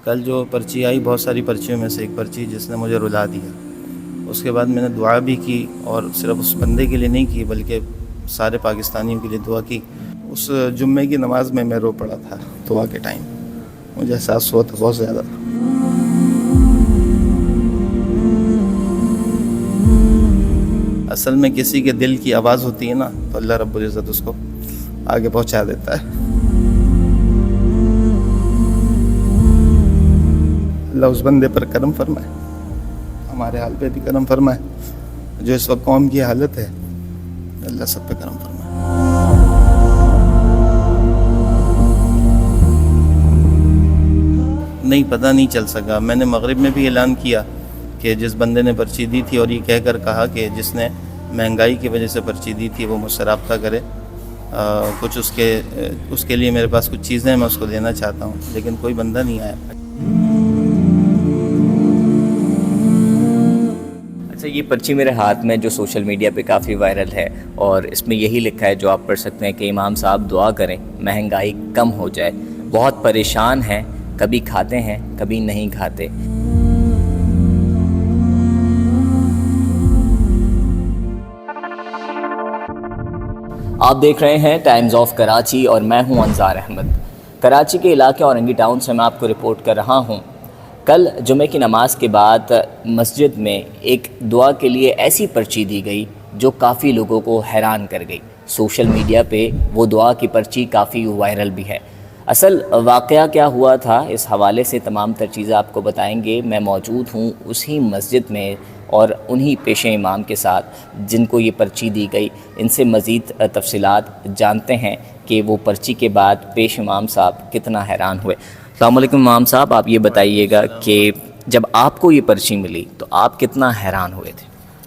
کل جو پرچی آئی، بہت ساری پرچیوں میں سے ایک پرچی جس نے مجھے رلا دیا. اس کے بعد میں نے دعا بھی کی، اور صرف اس بندے کے لیے نہیں کی بلکہ سارے پاکستانیوں کے لیے دعا کی. اس جمعے کی نماز میں رو پڑا تھا دعا کے ٹائم. مجھے احساس ہوا تھا بہت زیادہ. اصل میں کسی کے دل کی آواز ہوتی ہے نا، تو اللہ رب العزت اس کو آگے پہنچا دیتا ہے. اللہ اس بندے پر کرم فرمائے، ہمارے حال پہ بھی کرم فرمائے. جو اس وقت قوم کی حالت ہے، اللہ سب پہ کرم فرمائے. نہیں، پتہ نہیں چل سکا. میں نے مغرب میں بھی اعلان کیا کہ جس بندے نے پرچی دی تھی، اور یہ کہہ کر کہا کہ جس نے مہنگائی کی وجہ سے پرچی دی تھی وہ مجھ سے رابطہ کرے. کچھ اس کے لیے میرے پاس کچھ چیزیں میں اس کو دینا چاہتا ہوں، لیکن کوئی بندہ نہیں آیا. اچھا، یہ پرچی میرے ہاتھ میں جو سوشل میڈیا پہ کافی وائرل ہے، اور اس میں یہی لکھا ہے جو آپ پڑھ سکتے ہیں کہ امام صاحب دعا کریں مہنگائی کم ہو جائے، بہت پریشان ہیں، کبھی کھاتے ہیں کبھی نہیں کھاتے. آپ دیکھ رہے ہیں ٹائمز آف کراچی اور میں ہوں انصار احمد. کراچی کے علاقے اورنگی ٹاؤن سے میں آپ کو رپورٹ کر رہا ہوں. کل جمعہ کی نماز کے بعد مسجد میں ایک دعا کے لیے ایسی پرچی دی گئی جو کافی لوگوں کو حیران کر گئی. سوشل میڈیا پہ وہ دعا کی پرچی کافی وائرل بھی ہے. اصل واقعہ کیا ہوا تھا، اس حوالے سے تمام تر چیزیں آپ کو بتائیں گے. میں موجود ہوں اسی مسجد میں اور انہی پیش امام کے ساتھ جن کو یہ پرچی دی گئی. ان سے مزید تفصیلات جانتے ہیں کہ وہ پرچی کے بعد پیش امام صاحب کتنا حیران ہوئے. السلام علیکم امام صاحب، آپ یہ بتائیے گا کہ جب آپ کو یہ پرچی ملی تو آپ کتنا حیران ہوئے تھے؟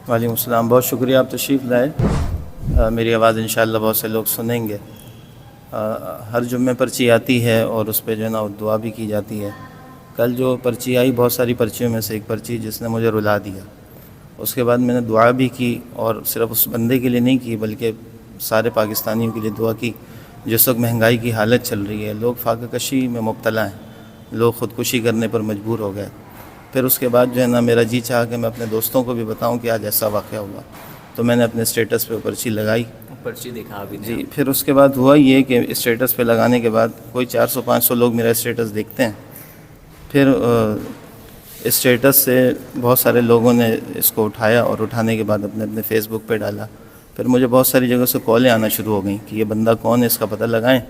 وعلیکم السلام، بہت شکریہ، آپ تشریف لائے. میری آواز انشاءاللہ بہت سے لوگ سنیں گے. ہر جمعے پرچی آتی ہے اور اس پہ جو ہے نا دعا بھی کی جاتی ہے. کل جو پرچی آئی، بہت ساری پرچیوں میں سے ایک پرچی جس نے مجھے رلا دیا. اس کے بعد میں نے دعا بھی کی، اور صرف اس بندے کے لیے نہیں کی بلکہ سارے پاکستانیوں کے لیے دعا کی. جس وقت مہنگائی کی حالت چل رہی ہے، لوگ فاقہ کشی میں مبتلا ہیں، لوگ خودکشی کرنے پر مجبور ہو گئے. پھر اس کے بعد جو ہے نا میرا جی چاہا کہ میں اپنے دوستوں کو بھی بتاؤں کہ آج ایسا واقعہ ہوا، تو میں نے اپنے اسٹیٹس پہ پرچی لگائی. پرچی دکھا بھی جی. پھر اس کے بعد ہوا یہ کہ اسٹیٹس پہ لگانے کے بعد کوئی 400-500 لوگ میرا اسٹیٹس دیکھتے ہیں. پھر اسٹیٹس سے بہت سارے لوگوں نے اس کو اٹھایا، اور اٹھانے کے بعد اپنے فیس بک پہ ڈالا. پھر مجھے بہت ساری جگہ سے کالیں آنا شروع ہو گئیں کہ یہ بندہ کون ہے، اس کا پتہ لگائیں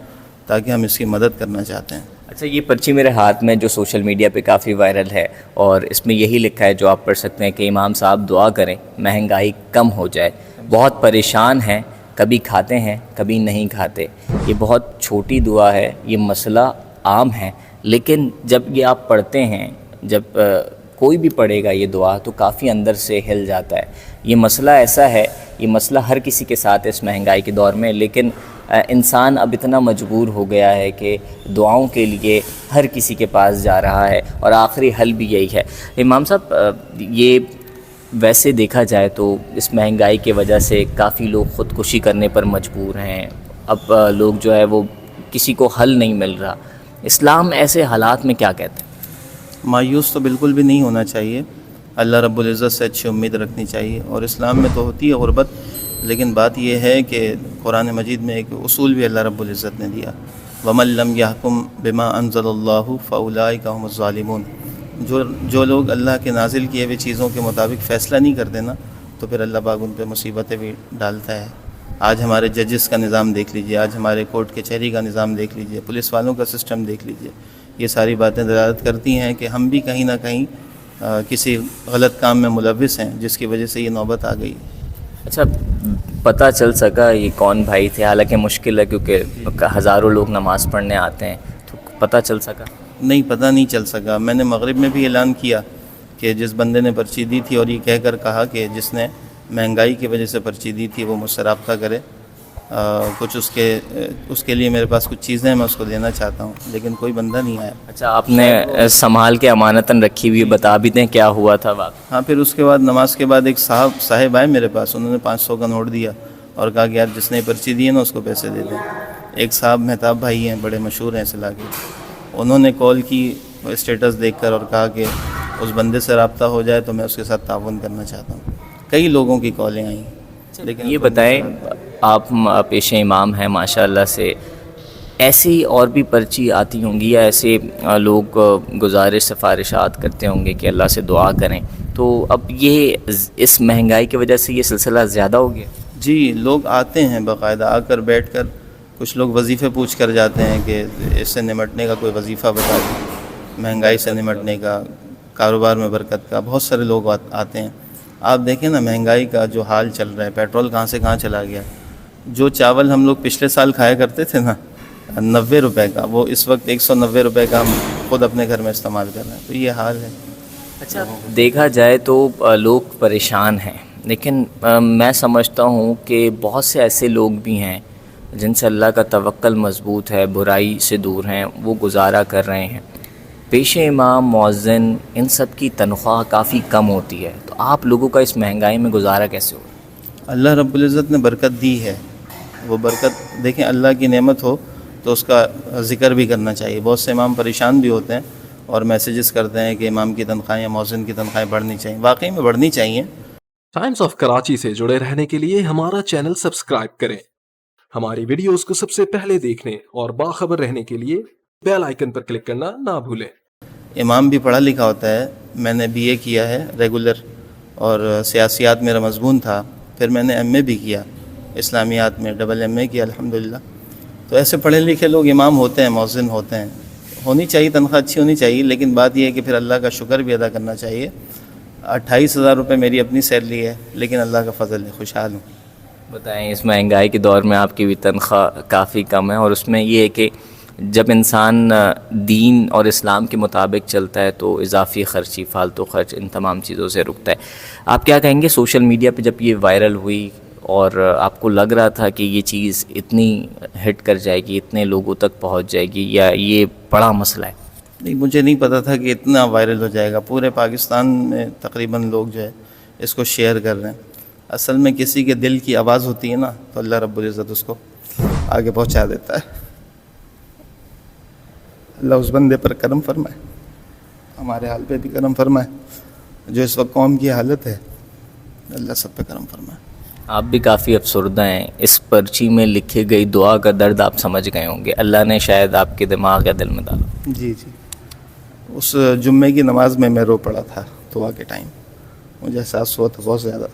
تاکہ ہم اس کی مدد کرنا چاہتے ہیں. اچھا، یہ پرچی میرے ہاتھ میں جو سوشل میڈیا پہ کافی وائرل ہے، اور اس میں یہی لکھا ہے جو آپ پڑھ سکتے ہیں کہ امام صاحب دعا کریں مہنگائی کم ہو جائے، بہت پریشان ہیں، کبھی کھاتے ہیں کبھی نہیں کھاتے. یہ بہت چھوٹی دعا ہے، یہ مسئلہ عام ہے، لیکن جب یہ آپ پڑھتے ہیں، جب کوئی بھی پڑھے گا یہ دعا تو کافی اندر سے ہل جاتا ہے. یہ مسئلہ ایسا ہے، یہ مسئلہ ہر کسی کے ساتھ اس مہنگائی کے دور میں، لیکن انسان اب اتنا مجبور ہو گیا ہے کہ دعاؤں کے لیے ہر کسی کے پاس جا رہا ہے، اور آخری حل بھی یہی ہے. امام صاحب، یہ ویسے دیکھا جائے تو اس مہنگائی کی وجہ سے کافی لوگ خودکشی کرنے پر مجبور ہیں. اب لوگ جو ہے وہ کسی کو حل نہیں مل رہا. اسلام ایسے حالات میں کیا کہتے ہیں؟ مایوس تو بالکل بھی نہیں ہونا چاہیے، اللہ رب العزت سے اچھی امید رکھنی چاہیے. اور اسلام میں تو ہوتی ہے غربت، لیکن بات یہ ہے کہ قرآن مجید میں ایک اصول بھی اللہ رب العزت نے دیا، وَمَن لَّمْ يَحْكُم بِمَا أَنزَلَ اللَّهُ فَأُولَٰئِكَ هُمُ الظَّالِمُونَ. جو لوگ اللہ کے نازل کیے ہوئے چیزوں کے مطابق فیصلہ نہیں کرتے نا، تو پھر اللہ پاک ان پہ مصیبتیں بھی ڈالتا ہے. آج ہمارے ججز کا نظام دیکھ لیجئے، آج ہمارے کورٹ کچہری کا نظام دیکھ لیجئے، پولیس والوں کا سسٹم دیکھ لیجئے. یہ ساری باتیں دلالت کرتی ہیں کہ ہم بھی کہیں نہ کہیں کسی غلط کام میں ملوث ہیں، جس کی وجہ سے یہ نوبت آ گئی. اچھا، پتہ چل سکا یہ کون بھائی تھے؟ حالانکہ مشکل ہے کیونکہ ہزاروں لوگ نماز پڑھنے آتے ہیں، تو پتہ چل سکا؟ نہیں، پتہ نہیں چل سکا. میں نے مغرب میں بھی اعلان کیا کہ جس بندے نے پرچی دی تھی، اور یہ کہہ کر کہا کہ جس نے مہنگائی کی وجہ سے پرچی دی تھی وہ مجھ سے رابطہ کرے. کچھ اس کے لیے میرے پاس کچھ چیزیں میں اس کو دینا چاہتا ہوں، لیکن کوئی بندہ نہیں آیا. اچھا، آپ نے سنبھال کے امانتاً رکھی ہوئی، بتا بھی دیں کیا ہوا تھا واقعہ؟ ہاں، پھر اس کے بعد نماز کے بعد ایک صاحب آئے میرے پاس. انہوں نے 500 کا نوٹ دیا اور کہا کہ یار جس نے پرچی دی ہے نا اس کو پیسے دے دیں. ایک صاحب مہتاب بھائی ہیں، بڑے مشہور ہیں اس علاقے کے. انہوں نے کال کی اسٹیٹس دیکھ کر اور کہا کہ اس بندے سے رابطہ ہو جائے تو میں اس کے ساتھ تعاون کرنا چاہتا ہوں. کئی لوگوں کی کالیں آئیں. لیکن یہ بتائیں، آپ پیشہ امام ہیں ماشاء اللہ سے، ایسی اور بھی پرچی آتی ہوں گی یا ایسے لوگ گزارش سفارشات کرتے ہوں گے کہ اللہ سے دعا کریں، تو اب یہ اس مہنگائی کی وجہ سے یہ سلسلہ زیادہ ہو گیا؟ جی، لوگ آتے ہیں باقاعدہ، آ کر بیٹھ کر کچھ لوگ وظیفے پوچھ کر جاتے ہیں کہ اس سے نمٹنے کا کوئی وظیفہ بتا دیں، مہنگائی سے نمٹنے کا، کاروبار میں برکت کا. بہت سارے لوگ آتے ہیں. آپ دیکھیں نا مہنگائی کا جو حال چل رہا ہے، پیٹرول کہاں سے کہاں چلا گیا. جو چاول ہم لوگ پچھلے سال کھایا کرتے تھے نا 90 روپے کا، وہ اس وقت 190 روپے کا ہم خود اپنے گھر میں استعمال کر رہے ہیں. تو یہ حال ہے. اچھا، دیکھا جائے تو لوگ پریشان ہیں، لیکن میں سمجھتا ہوں کہ بہت سے ایسے لوگ بھی ہیں جن سے اللہ کا توکل مضبوط ہے، برائی سے دور ہیں، وہ گزارا کر رہے ہیں. پیشہ امام، مؤذن، ان سب کی تنخواہ کافی کم ہوتی ہے، تو آپ لوگوں کا اس مہنگائی میں گزارا کیسے ہو؟ اللہ رب العزت نے برکت دی ہے. وہ برکت دیکھیں، اللہ کی نعمت ہو تو اس کا ذکر بھی کرنا چاہیے. بہت سے امام پریشان بھی ہوتے ہیں اور میسیجز کرتے ہیں کہ امام کی تنخواہیں یا مؤذن کی تنخواہیں بڑھنی چاہیے. واقعی میں بڑھنی چاہیے. ٹائمز آف کراچی سے جڑے رہنے کے لیے ہمارا چینل سبسکرائب کریں. ہماری ویڈیوز کو سب سے پہلے دیکھنے اور باخبر رہنے کے لیے بیل آئیکن پر کلک کرنا نہ بھولیں. امام بھی پڑھا لکھا ہوتا ہے. میں نے BA کیا ہے ریگولر، اور سیاسیات میرا مضمون تھا. پھر میں نے MA بھی کیا اسلامیات میں، ڈبل MA کیا الحمدللہ. تو ایسے پڑھے لکھے لوگ امام ہوتے ہیں، مؤذن ہوتے ہیں. ہونی چاہیے، تنخواہ اچھی ہونی چاہیے، لیکن بات یہ ہے کہ پھر اللہ کا شکر بھی ادا کرنا چاہیے. 28,000 روپے میری اپنی سیلری ہے، لیکن اللہ کا فضل ہے، خوشحال ہوں. بتائیں، اس مہنگائی کے دور میں آپ کی بھی تنخواہ کافی کم ہے، اور اس میں یہ ہے کہ جب انسان دین اور اسلام کے مطابق چلتا ہے تو اضافی خرچی، فالتو خرچ، ان تمام چیزوں سے رکتا ہے. آپ کیا کہیں گے سوشل میڈیا پہ جب یہ وائرل ہوئی اور آپ کو لگ رہا تھا کہ یہ چیز اتنی ہٹ کر جائے گی، اتنے لوگوں تک پہنچ جائے گی، یا یہ بڑا مسئلہ ہے؟ نہیں، مجھے نہیں پتا تھا کہ اتنا وائرل ہو جائے گا. پورے پاکستان میں تقریباً لوگ جو ہے اس کو شیئر کر رہے ہیں. اصل میں کسی کے دل کی آواز ہوتی ہے نا، تو اللہ رب العزت اس کو آگے پہنچا دیتا ہے. اللہ اس بندے پر کرم فرمائے، ہمارے حال پہ بھی کرم فرمائے. جو اس وقت قوم کی حالت ہے، اللہ سب پہ کرم فرمائے. آپ بھی کافی افسردہ ہیں. اس پرچی میں لکھی گئی دعا کا درد آپ سمجھ گئے ہوں گے، اللہ نے شاید آپ کے دماغ یا دل میں ڈالا. جی جی، اس جمعے کی نماز میں رو پڑا تھا دعا کے ٹائم، مجھے احساس ہوا تھا بہت زیادہ.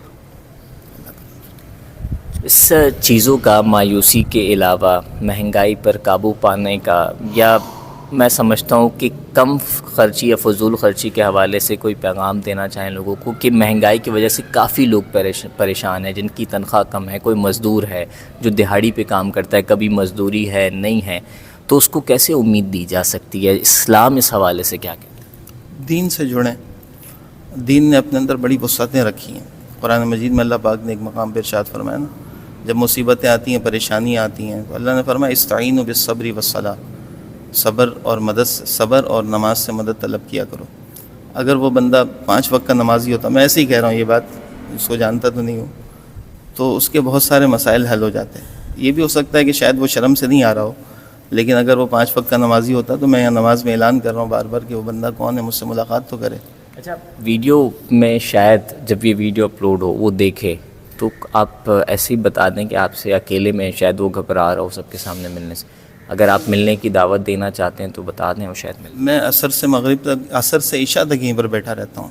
اس چیزوں کا مایوسی کے علاوہ مہنگائی پر قابو پانے کا، یا میں سمجھتا ہوں کہ کم خرچی یا فضول خرچی کے حوالے سے کوئی پیغام دینا چاہیں لوگوں کو کہ مہنگائی کی وجہ سے کافی لوگ پریشان ہیں، جن کی تنخواہ کم ہے. کوئی مزدور ہے جو دہاڑی پہ کام کرتا ہے، کبھی مزدوری ہے نہیں ہے، تو اس کو کیسے امید دی جا سکتی ہے؟ اسلام اس حوالے سے کیا کہتا ہے؟ دین سے جڑیں. دین نے اپنے اندر بڑی وسعتیں رکھی ہیں. قرآن مجید میں اللہ پاک نے ایک مقام پہ ارشاد فرمایا نا، جب مصیبتیں آتی ہیں، پریشانیاں آتی ہیں، تو اللہ نے فرمایا استعینوا بالصبر والصلاۃ، صبر اور مدد، صبر اور نماز سے مدد طلب کیا کرو. اگر وہ بندہ 5 وقت کا نمازی ہوتا، میں ایسے ہی کہہ رہا ہوں یہ بات، اس کو جانتا تو نہیں ہوں، تو اس کے بہت سارے مسائل حل ہو جاتے ہیں. یہ بھی ہو سکتا ہے کہ شاید وہ شرم سے نہیں آ رہا ہو، لیکن اگر وہ 5 وقت کا نمازی ہوتا تو میں یہاں نماز میں اعلان کر رہا ہوں بار بار کہ وہ بندہ کون ہے، مجھ سے ملاقات تو کرے. اچھا، ویڈیو میں شاید جب یہ ویڈیو اپلوڈ ہو وہ دیکھے تو آپ ایسے ہی بتا دیں کہ آپ سے اکیلے میں شاید وہ گھبرا رہا ہو سب کے سامنے ملنے سے. اگر آپ ملنے کی دعوت دینا چاہتے ہیں تو بتا دیں، وہ شاید مل. میں عصر سے مغرب تک، عصر سے عشاء تک یہیں پر بیٹھا رہتا ہوں،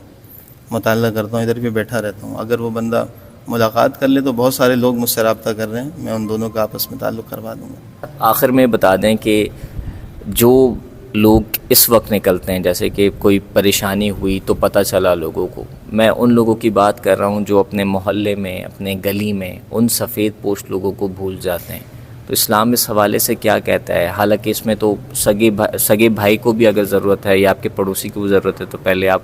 مطالعہ کرتا ہوں، ادھر بھی بیٹھا رہتا ہوں. اگر وہ بندہ ملاقات کر لے تو بہت سارے لوگ مجھ سے رابطہ کر رہے ہیں، میں ان دونوں کا آپس میں تعلق کروا دوں گا. آخر میں بتا دیں کہ جو لوگ اس وقت نکلتے ہیں، جیسے کہ کوئی پریشانی ہوئی تو پتہ چلا لوگوں کو، میں ان لوگوں کی بات کر رہا ہوں جو اپنے محلے میں، اپنے گلی میں ان سفید پوش لوگوں کو بھول جاتے ہیں. تو اسلام اس حوالے سے کیا کہتا ہے؟ حالانکہ اس میں تو سگے بھائی کو بھی اگر ضرورت ہے یا آپ کے پڑوسی کو بھی ضرورت ہے تو پہلے آپ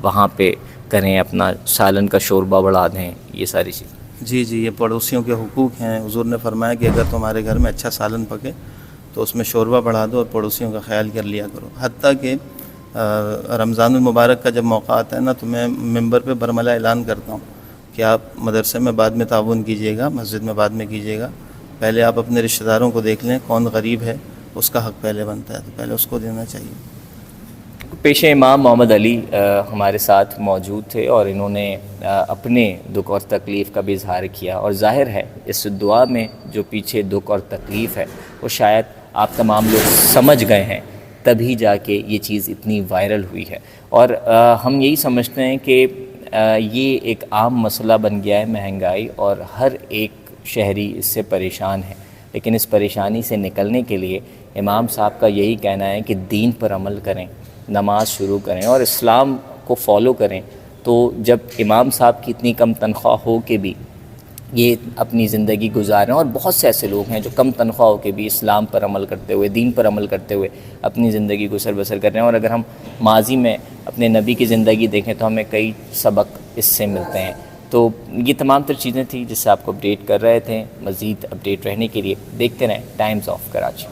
وہاں پہ کریں، اپنا سالن کا شوربہ بڑھا دیں، یہ ساری چیزیں. جی جی، یہ پڑوسیوں کے حقوق ہیں. حضور نے فرمایا کہ اگر تمہارے گھر میں اچھا سالن پکے تو اس میں شوربہ بڑھا دو اور پڑوسیوں کا خیال کر لیا کرو. حتیٰ کہ رمضان المبارک کا جب موقع آتا ہے نا، تو میں ممبر پہ برملا اعلان کرتا ہوں کہ آپ مدرسے میں بعد میں تعاون کیجیے گا، مسجد میں بعد میں کیجیے گا. پہلے آپ اپنے رشتہ داروں کو دیکھ لیں، کون غریب ہے، اس کا حق پہلے بنتا ہے، تو پہلے اس کو دینا چاہیے. پیش امام محمد علی ہمارے ساتھ موجود تھے اور انہوں نے اپنے دکھ اور تکلیف کا بھی اظہار کیا، اور ظاہر ہے اس دعا میں جو پیچھے دکھ اور تکلیف ہے وہ شاید آپ تمام لوگ سمجھ گئے ہیں، تبھی جا کے یہ چیز اتنی وائرل ہوئی ہے۔ اور ہم یہی سمجھتے ہیں کہ یہ ایک عام مسئلہ بن گیا ہے مہنگائی، اور ہر ایک شہری اس سے پریشان ہے، لیکن اس پریشانی سے نکلنے کے لیے امام صاحب کا یہی کہنا ہے کہ دین پر عمل کریں، نماز شروع کریں اور اسلام کو فالو کریں۔ تو جب امام صاحب کی اتنی کم تنخواہ ہو کے بھی یہ اپنی زندگی گزار رہے ہیں، اور بہت سے ایسے لوگ ہیں جو کم تنخواہ ہو کے بھی اسلام پر عمل کرتے ہوئے، دین پر عمل کرتے ہوئے اپنی زندگی گزر بسر کر رہے ہیں، اور اگر ہم ماضی میں اپنے نبی کی زندگی دیکھیں تو ہمیں کئی سبق اس سے ملتے ہیں۔ تو یہ تمام تر چیزیں تھیں جس سے آپ کو اپڈیٹ کر رہے تھے۔ مزید اپڈیٹ رہنے کے لیے دیکھتے رہیں ٹائمز آف کراچی۔